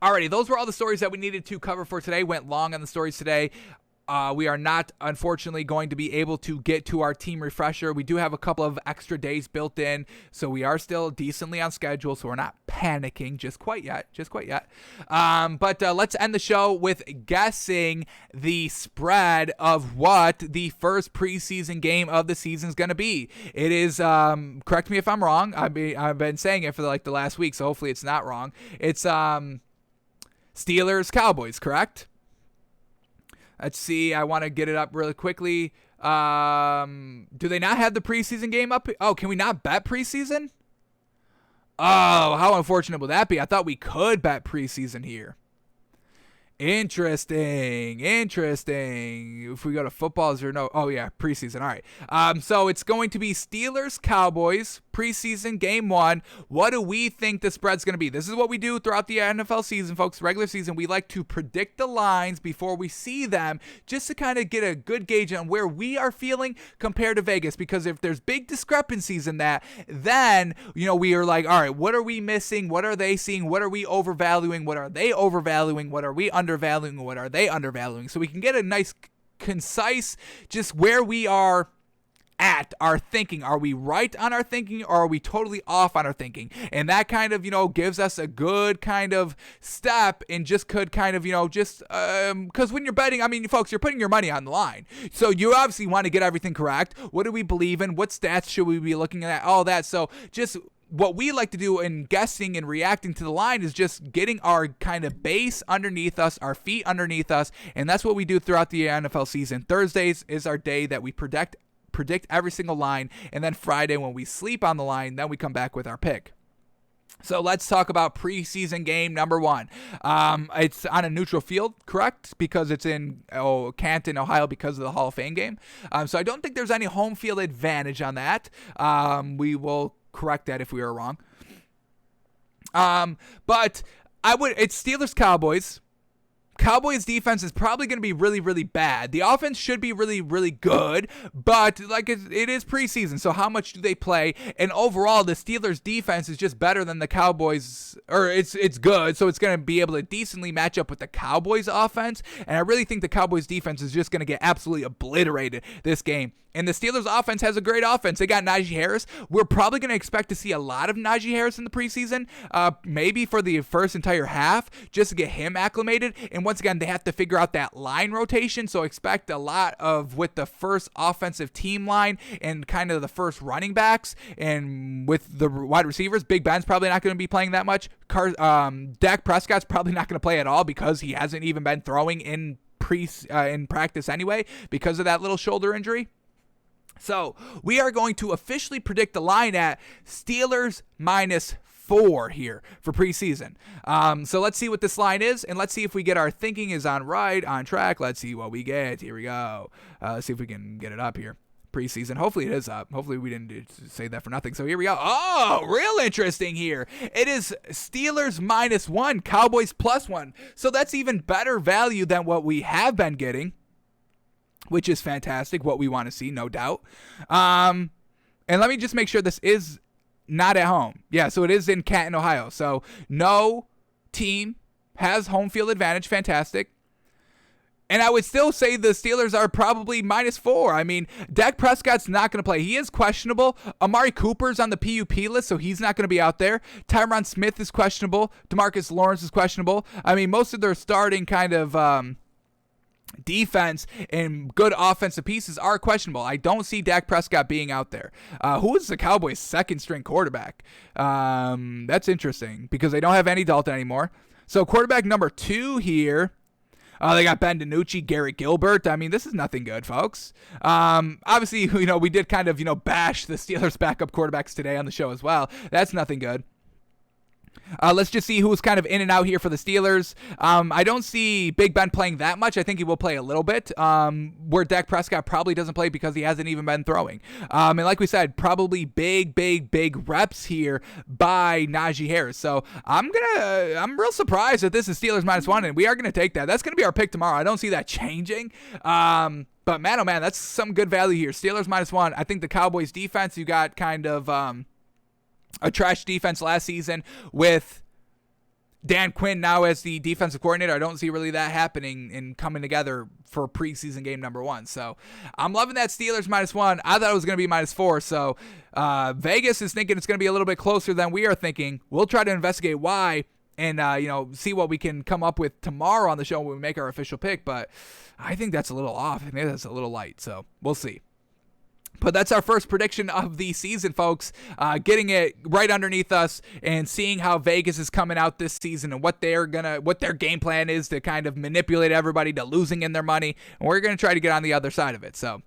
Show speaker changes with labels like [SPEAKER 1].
[SPEAKER 1] Alrighty, those were all the stories that we needed to cover for today. Went long on the stories today. We are not, unfortunately, going to be able to get to our team refresher. We do have a couple of extra days built in, so we are still decently on schedule, so we're not panicking just quite yet. But let's end the show with guessing the spread of what the first preseason game of the season is going to be. It is, correct me if I'm wrong. I've been saying it for the last week, so hopefully it's not wrong. It's Steelers Cowboys, correct? Let's see. I want to get it up really quickly. Do they not have the preseason game up? Oh, can we not bet preseason? Oh, how unfortunate would that be? I thought we could bet preseason here. Interesting. If we go to football, is there no? Oh yeah, preseason. All right. So it's going to be Steelers Cowboys preseason game 1. What do we think the spread's going to be? This is what we do throughout the NFL season, folks. Regular season, we like to predict the lines before we see them, just to kind of get a good gauge on where we are feeling compared to Vegas. Because if there's big discrepancies in that, then we are like, all right, what are we missing? What are they seeing? What are we overvaluing? What are they overvaluing? What are we undervaluing? What are they undervaluing? So we can get a nice, concise, just where we are at our thinking. Are we right on our thinking, or are we totally off on our thinking? And that kind of, gives us a good kind of step, and just could kind of, because when you're betting, folks, you're putting your money on the line. So you obviously want to get everything correct. What do we believe in? What stats should we be looking at? All that. So just what we like to do in guessing and reacting to the line is just getting our kind of base underneath us, our feet underneath us, and that's what we do throughout the NFL season. Thursdays is our day that we predict every single line, and then Friday, when we sleep on the line, then we come back with our pick. So let's talk about preseason game number 1. It's on a neutral field, correct? Because it's in Canton, Ohio, because of the Hall of Fame game. So I don't think there's any home field advantage on that. We will correct that if we are wrong. But it's Steelers Cowboys. Cowboys defense is probably going to be really, really bad. The offense should be really, really good, but it is preseason, so how much do they play? And overall, the Steelers defense is just better than the Cowboys, or it's good, so it's going to be able to decently match up with the Cowboys offense, and I really think the Cowboys defense is just going to get absolutely obliterated this game. And the Steelers offense has a great offense. They got Najee Harris. We're probably going to expect to see a lot of Najee Harris in the preseason, maybe for the first entire half, just to get him acclimated. And once again, they have to figure out that line rotation, so expect a lot with the first offensive team line and kind of the first running backs. And with the wide receivers, Big Ben's probably not going to be playing that much. Dak Prescott's probably not going to play at all, because he hasn't even been throwing in practice anyway because of that little shoulder injury. So we are going to officially predict the line at Steelers -4 here for preseason. So let's see what this line is, and let's see if we get our thinking is on track. Let's see what we get. Here we go. Let's see if we can get it up here. Preseason. Hopefully it is up. Hopefully we didn't say that for nothing. So here we go. Oh, real interesting here. It is Steelers -1, Cowboys +1. So that's even better value than what we have been getting, which is fantastic, what we want to see, no doubt. And let me just make sure this is not at home. Yeah, so it is in Canton, Ohio. So no team has home field advantage. Fantastic. And I would still say the Steelers are probably -4. Dak Prescott's not going to play. He is questionable. Amari Cooper's on the PUP list, so he's not going to be out there. Tyron Smith is questionable. DeMarcus Lawrence is questionable. Most of their starting kind of defense and good offensive pieces are questionable. I don't see Dak Prescott being out there. Who is the Cowboys' second string quarterback? That's interesting, because they don't have Andy Dalton anymore. So quarterback number 2 here, they got Ben DiNucci, Garrett Gilbert. This is nothing good, folks. Obviously, we did kind of, bash the Steelers' backup quarterbacks today on the show as well. That's nothing good. Let's just see who's kind of in and out here for the Steelers. I don't see Big Ben playing that much. I think he will play a little bit, where Dak Prescott probably doesn't play because he hasn't even been throwing. And like we said, probably big reps here by Najee Harris. So I'm real surprised that this is Steelers -1, and we are going to take that. That's going to be our pick tomorrow. I don't see that changing. But man, oh man, that's some good value here. Steelers -1. I think the Cowboys defense, you got kind of a trash defense last season with Dan Quinn now as the defensive coordinator, I don't see really that happening and coming together for preseason game number 1. So I'm loving that Steelers -1. I thought it was going to be -4. So Vegas is thinking it's going to be a little bit closer than we are thinking. We'll try to investigate why and see what we can come up with tomorrow on the show when we make our official pick. But I think that's a little off. I think that's a little light. So we'll see. But that's our first prediction of the season, folks. Getting it right underneath us and seeing how Vegas is coming out this season and what their game plan is to kind of manipulate everybody to losing in their money. And we're gonna try to get on the other side of it. So